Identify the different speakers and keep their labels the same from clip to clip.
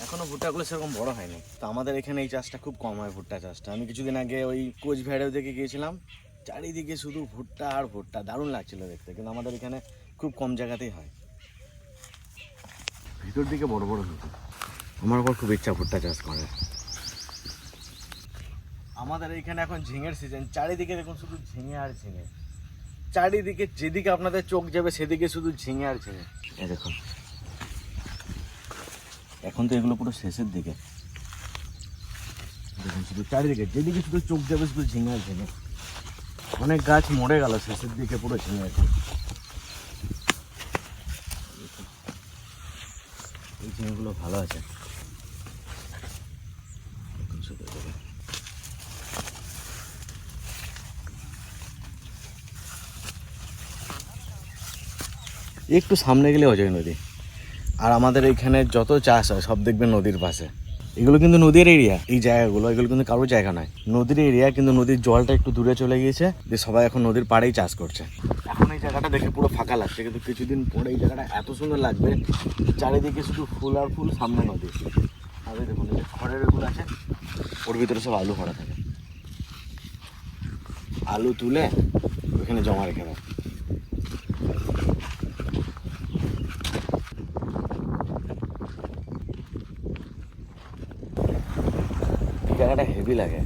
Speaker 1: এখনো ভুট্টাগুলো সেরকম বড় হয়নি। তো আমাদের এখানে এই চাষটা খুব কম হয়, ভুট্টা চাষটা। আমি কিছুদিন আগে ওই কোচবিহারের দিকে গিয়েছিলাম, চারিদিকে শুধু ভুট্টা আর ভুট্টা, দারুণ লাগছিল দেখতে। কিন্তু আমাদের এখানে খুব কম জায়গাতেই হয়। ভিতর দিকে বড় বড় হতো। আমার আবার খুব ইচ্ছা ভুট্টা চাষ করে। আমাদের এইখানে এখন ঝিঙের সিজন, চারিদিকে দেখুন শুধু ঝিঙে আর ঝিঙে। চারিদিকে যেদিকে আপনাদের চোখ যাবে সেদিকে শুধু ঝিঙে আর ঝিঙে। এই দেখুন, এখন তো এগুলো পুরো শেষের দিকে। দেখুন শুধু চারিদিকে যেদিকে শুধু চোখ যাবে শুধু ঝিঙে আর ঝিঙে। অনেক গাছ মরে গেল, শেষের দিকে পুরো ঝিঙে এখন। এই ঝিঙেগুলো ভালো আছে। একটু সামনে গেলে অজয় নদী। আর আমাদের এইখানে যত চাষ হয় সব দেখবেন নদীর পাশে। এগুলো কিন্তু নদীর এরিয়া, এই জায়গাগুলো, এগুলো কিন্তু কারোর জায়গা নয়, নদীর এরিয়া। কিন্তু নদীর জলটা একটু দূরে চলে গিয়েছে, যে সবাই এখন নদীর পাড়েই চাষ করছে। এখন এই জায়গাটা দেখে পুরো ফাঁকা লাগছে, কিন্তু কিছুদিন পরে এই জায়গাটা এত সুন্দর লাগবে, চারিদিকে শুধু ফুল আর ফুল, সামনে নদী। আর ওই দেখুন এই খড়ের এগুলো আছে, ওর ভিতরে সব আলু ভরা থাকে। আলু তুলে ওখানে জমা রেখে দেয়। জায়গাটা হেভি লাগে,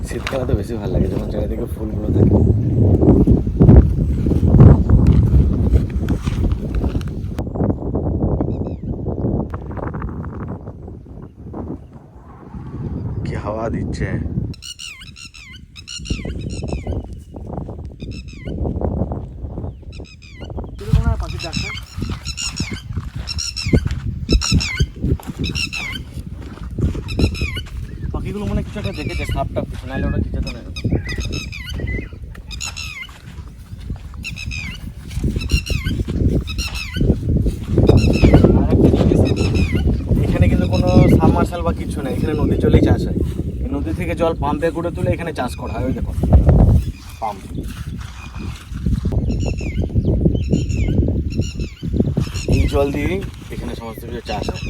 Speaker 1: শীতকালে তো বেশি ভালো লাগে যখন চারিদিকে ফুলগুলো থাকে। কি হাওয়া দিচ্ছে। পাখি ডাকছে, পাখিগুলো মনে কিছু একটা দেখেছে, সাপটা নাইলে ওটা কি যেত না। এখানে কিন্তু কোনো সাবমার্শাল বা কিছু নেই, এখানে নদী জলেই চাষ হয়। এই নদী থেকে জল পাম্পে করে তুলে এখানে চাষ করা হয়। ওই দেখো পাম্প, এই জল দিয়েই এখানে সমস্ত কিছু চাষ হয়।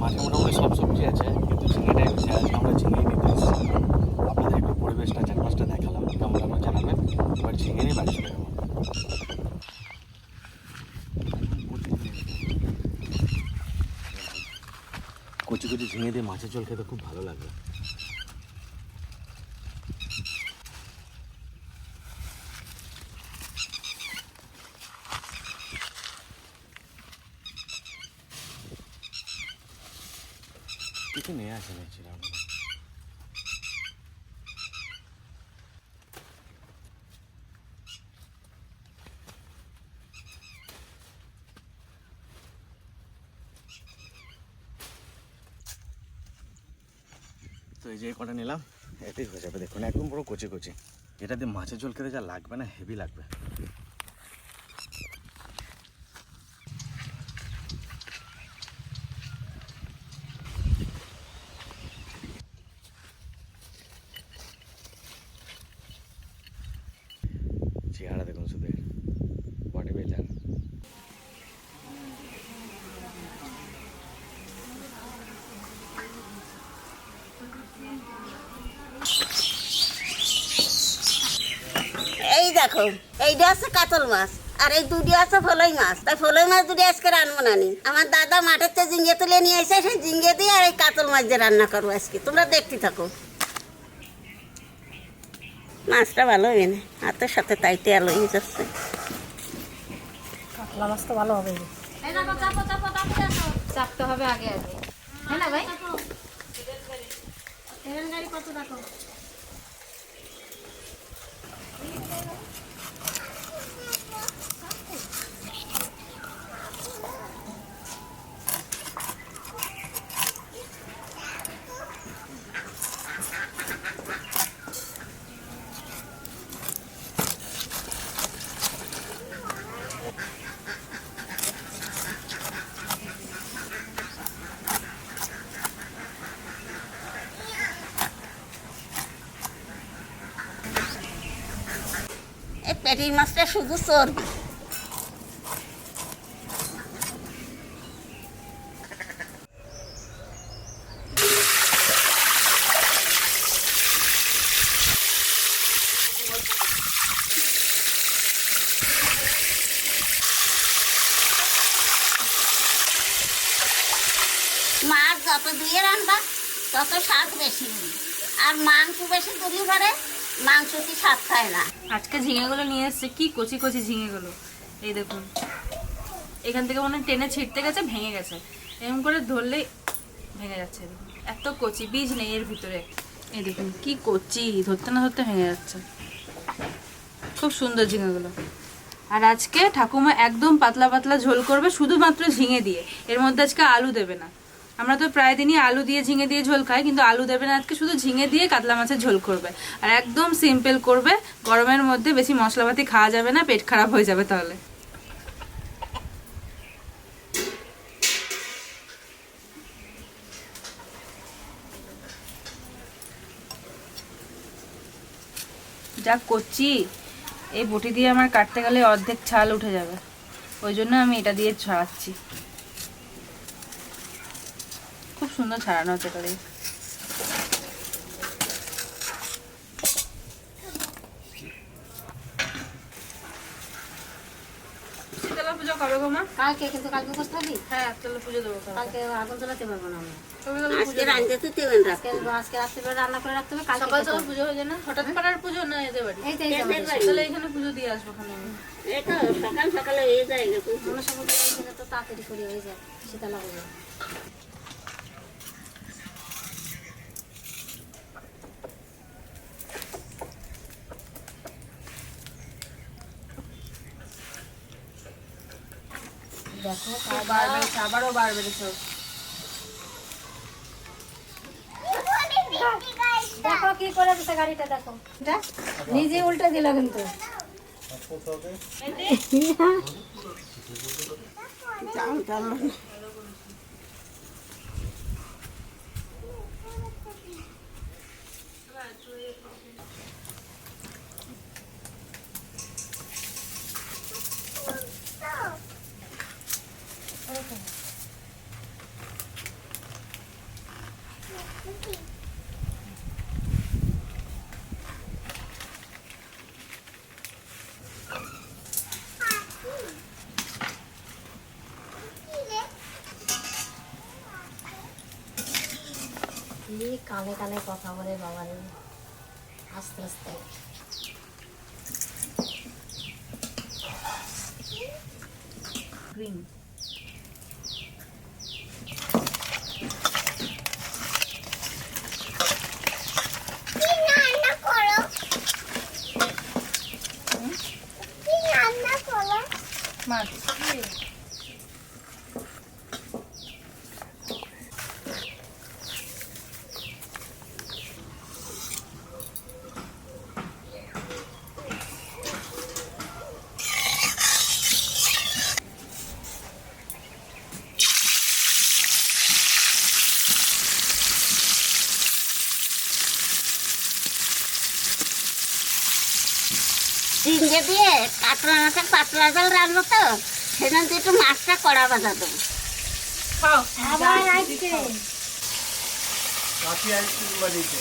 Speaker 1: মাঠে মোটামুটি সব সবজি আছে, কিন্তু ঝিঙেটাই বেশি। আজকে আমরা ঝিঙেই নিতে এসেছি। আপনাদের একটু পরিবেশটা চারপাশটা দেখালাম, কেমন লাগলো জানাবেন। এবার ঝিঙে নিয়ে বাড়ি চলে যাবো। কচি কচি ঝিঙে দিয়ে মাছের ঝোল খেতে খুব ভালো লাগবে। কিছু নিয়ে আসে নিয়েছিলাম। তো এই যে কটা নিলাম, এতেই হয়ে যাবে। দেখুন একদম পুরো কচি কচি, এটা দিয়ে মাছের ঝোল খেতে যা লাগবে না, হেভি লাগবে। চেহারা দেখুন শুধু, বডি বিল্ডার।
Speaker 2: এই দেখো, এইটা আছে কাতল মাছ আর এই দুটি আছে ফলই মাছ। তাই ফলই মাছ দুটি আজকে রান্না নানি আমার দাদা মাঠের থেকে ঝিঙ্গে তুলে নিয়ে এসে সেই ঝিঙ্গে দিয়ে আর এই কাতল মাছ দিয়ে রান্না করবো আজকে। তোমরা দেখতে থাকো, মাছটা ভালো হবে না, হাতের সাথে তাইতে আলো হয়ে যাচ্ছে।
Speaker 3: কাতলা মাছ তো ভালো হবে, চাপতে হবে আগে আগে, হ্যাঁ না ভাই? কত রাখো?
Speaker 2: এই পেটির মাছটা শুধু চর্বি, যত দিয়ে রান্না তত স্বাদ বেশি হয়। আর মাংস বেশি দিলে পারে মাংস কি স্বাদ খায় না।
Speaker 4: আজকে ঝিঙেগুলো নিয়ে এসছে, কি কচি কচি ঝিঙেগুলো। এই দেখুন, এখান থেকে মনে হয় টেনে ছিটতে গেছে, ভেঙে গেছে। এরকম করে ধরলেই ভেঙে যাচ্ছে। দেখুন এত কচি, বীজ নেই এর ভিতরে। এই দেখুন কি কচি, ধরতে না ধরতে ভেঙে যাচ্ছে। খুব সুন্দর ঝিঙেগুলো। আর আজকে ঠাকুমা একদম পাতলা পাতলা ঝোল করবে শুধুমাত্র ঝিঙে দিয়ে। এর মধ্যে আজকে আলু দেবে না। আমরা তো প্রায় দিনই আলু দিয়ে ঝিঙে দিয়ে ঝোল খাই, কিন্তু আলু দেবে না আজকে, শুধু ঝিঙে দিয়ে কাতলা মাছের ঝোল করবে। আর একদম সিম্পল করবে। গরমের মধ্যে বেশি মশলাপাতি খাওয়া যাবে না, পেট খারাপ হয়ে যাবে তাহলে। যা করছি, এই বটি দিয়ে আমার কাটতে গেলে অর্ধেক ছাল উঠে যাবে, ওই জন্য আমি এটা দিয়ে ছাড়াচ্ছি। খুব সুন্দর ছাড়ানো হচ্ছে তাহলে। শীতলা পুজো কবে গো মা?
Speaker 3: কালকে, কিন্তু কালকে করতে হবে।
Speaker 4: হ্যাঁ, শীতলা পুজো দেবো কালকে।
Speaker 3: কালকে আগুন জ্বালাতে পারবো না আমরা।
Speaker 4: কবে গেলে
Speaker 2: আজকে রাঁধতে তো দেবেন রাখতে।
Speaker 3: আজকে রাত্রিবেলা রান্না করে রাখতে হবে, কালকে
Speaker 4: সকাল
Speaker 3: খেতে
Speaker 4: সকাল
Speaker 3: হবে।
Speaker 4: পুজো হয়ে যায় না? হঠাৎ পাড়ার পুজো না এদের বাড়ি?
Speaker 3: এই তো এই তো আমাদের।
Speaker 4: তাহলে এখানে পুজো দিয়ে আসবো ওখানে আমি।
Speaker 2: এই তো সকাল সকালে হয়ে যায় না পুজো।
Speaker 3: মনসা পুজো এখানে তো তাড়াতাড়ি করে হয়ে যায়, শীতলা পুজো। দেখো
Speaker 4: বার বেড়েছে, আবারও বার বেড়েছে।
Speaker 3: দেখো কি করে দিছে গাড়িটা, দেখো নিজে উল্টে দিল কিন্তু। কানে কানে কথা বলে বাবারে, আস্তে আস্তে।
Speaker 4: গ্রিন মাছ।
Speaker 2: ঝিঙ্গে দিয়ে কাতলা মাছের পাতলা ঝাল রান্না তো, সেখান থেকে একটু মাছটা কড়া ভাজা দেবো।
Speaker 4: খাও।
Speaker 3: আবার আজকে
Speaker 5: काफी आइसक्रीम बनी थे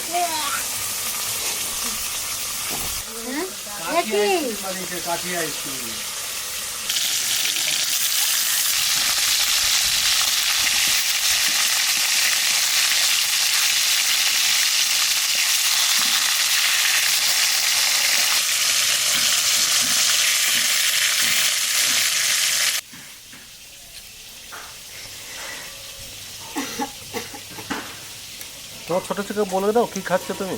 Speaker 3: দেখি
Speaker 5: बनी थे काफी आइसक्रीम তোমার ছোট থেকে বলে দাও কি খাচ্ছ তুমি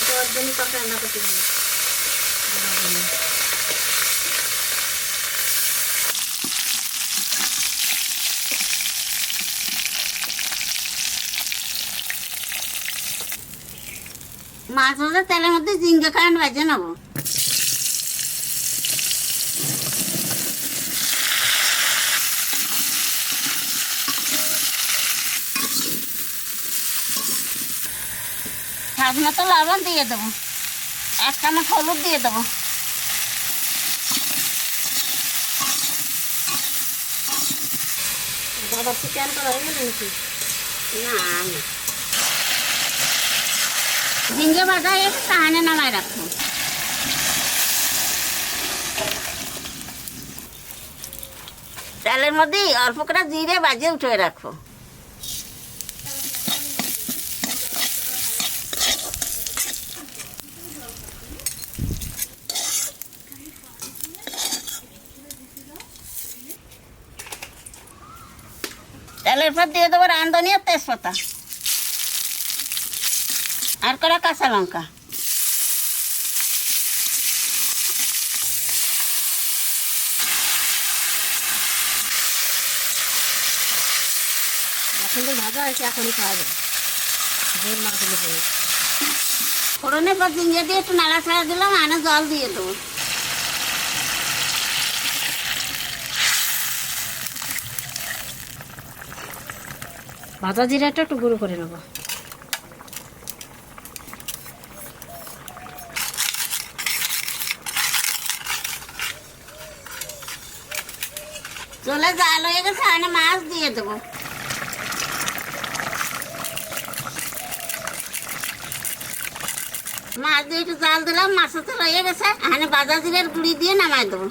Speaker 3: তোর জন্য তরকারি রান্না করতে হবে।
Speaker 2: মাছ ভাজা তেলের মধ্যে ঝিঙ্গে কায়ন ভেজে নেবো। স্বাদ মতো লবণ দিয়ে দেবো, 1 চামচ হলুদ দিয়ে দেবো।
Speaker 3: বাবা চিকেন করা হয়ে গেল নাকি?
Speaker 2: না না, ঝিঙ্গে ভাজা একটু সাহানে নামায় রাখবো। তেলের মধ্যে অল্প করে জিরে বাজিয়ে উঠে রাখবো। তেলের পর দিয়ে দেবো রাঁধুনি আর তেজপাতা আর কটা কাঁচা লঙ্কা।
Speaker 3: এখন তো ভাজা হয়েছে, এখনই খাওয়া যায়, ঝোল না দিলে হবে।
Speaker 2: ফোড়নের পর ঝিঙ্গে দিয়ে একটু নাড়াচাড়া দিলাম, আনে জল দিয়ে দেবো।
Speaker 3: ভাজা জিরাটা একটু গুঁড়ো করে নেবো।
Speaker 2: চলে জাল হয়ে গেছে, আনে মাছ দিয়ে দেবো। মাছ দিয়ে একটু জাল দিলাম, মাছটা তো হয়ে গেছে, আনে বাজা জিরের গুঁড়ি দিয়ে নামাই দেবো।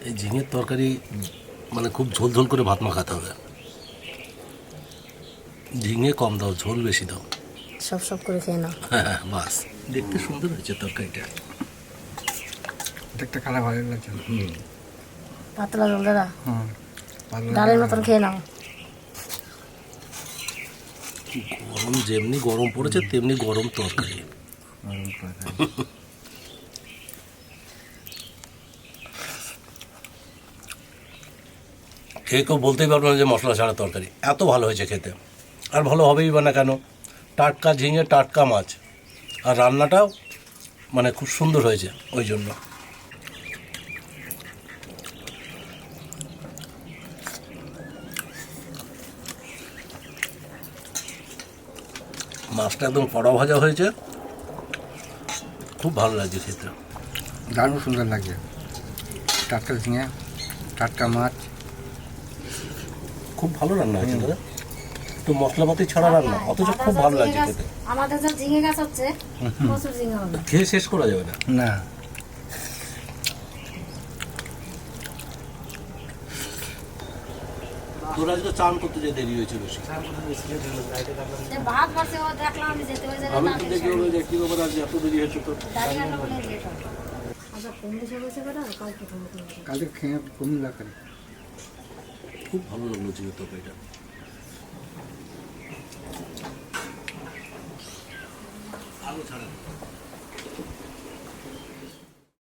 Speaker 5: এই ঝিঙের তরকারি মানে খুব ঝোল ঝোল করে ভাত মাখাতে হবে। ঝিঙে কম দাও, ঝোল বেশি দাও।
Speaker 3: সব সব করে খেয়ে নাও।
Speaker 5: হ্যাঁ বাস, দেখতে সুন্দর হয়েছে তরকারিটা।
Speaker 6: দেখতে খারাপ ভালো লাগছে।
Speaker 3: পাতলা জল দাদা,
Speaker 6: ভালো
Speaker 3: ডালের মতন খেয়ে নাও।
Speaker 5: গরম যেমনি গরম পড়েছে তেমনি গরম তরকারি। খেয়ে কেউ বলতেই পারবো না যে মশলা ছাড়া তরকারি। এত ভালো হয়েছে খেতে, আর ভালো হবেই বা না কেন। টাটকা ঝিঙে, টাটকা মাছ, আর রান্নাটাও মানে খুব সুন্দর হয়েছে ওই জন্য। মাছটা একদম কড়া ভাজা হয়েছে, খুব ভালো লাগছে খেতে।
Speaker 6: দারুণ সুন্দর লাগছে। টাটকা ঝিঙে, টাটকা মাছ,
Speaker 5: খুব ভালো রান্না হয়েছে দাদা, একটু মশলাপাতি ছাড়া রান্না, অথচ খুব ভালো লাগছে খেতে।
Speaker 3: আমাদের যে ঝিঙে গাছ হচ্ছে, প্রচুর ঝিঙে হবে।
Speaker 5: খেয়ে শেষ করা যাবে না।
Speaker 6: না
Speaker 5: তোর আজকে চান করতে যে দেরি হয়েছে বেশি।
Speaker 3: যে ভাত বাড়ছে ও দেখলাম আমি যেতে হয়ে
Speaker 5: আমি তো দেখি হলো যে কি ব্যাপার আজ এত দেরি হয়েছে তোর।
Speaker 3: দাঁড়িয়ে রান্না করে লেট হবে। আচ্ছা কম বেশি হয়েছে বেটা, কালকে কমে কমে।
Speaker 6: কালকে খেয়ে কমই লাগবে।
Speaker 5: খুব ভালো লাগলো জিনিস তরকারিটা। আলু ছাড়া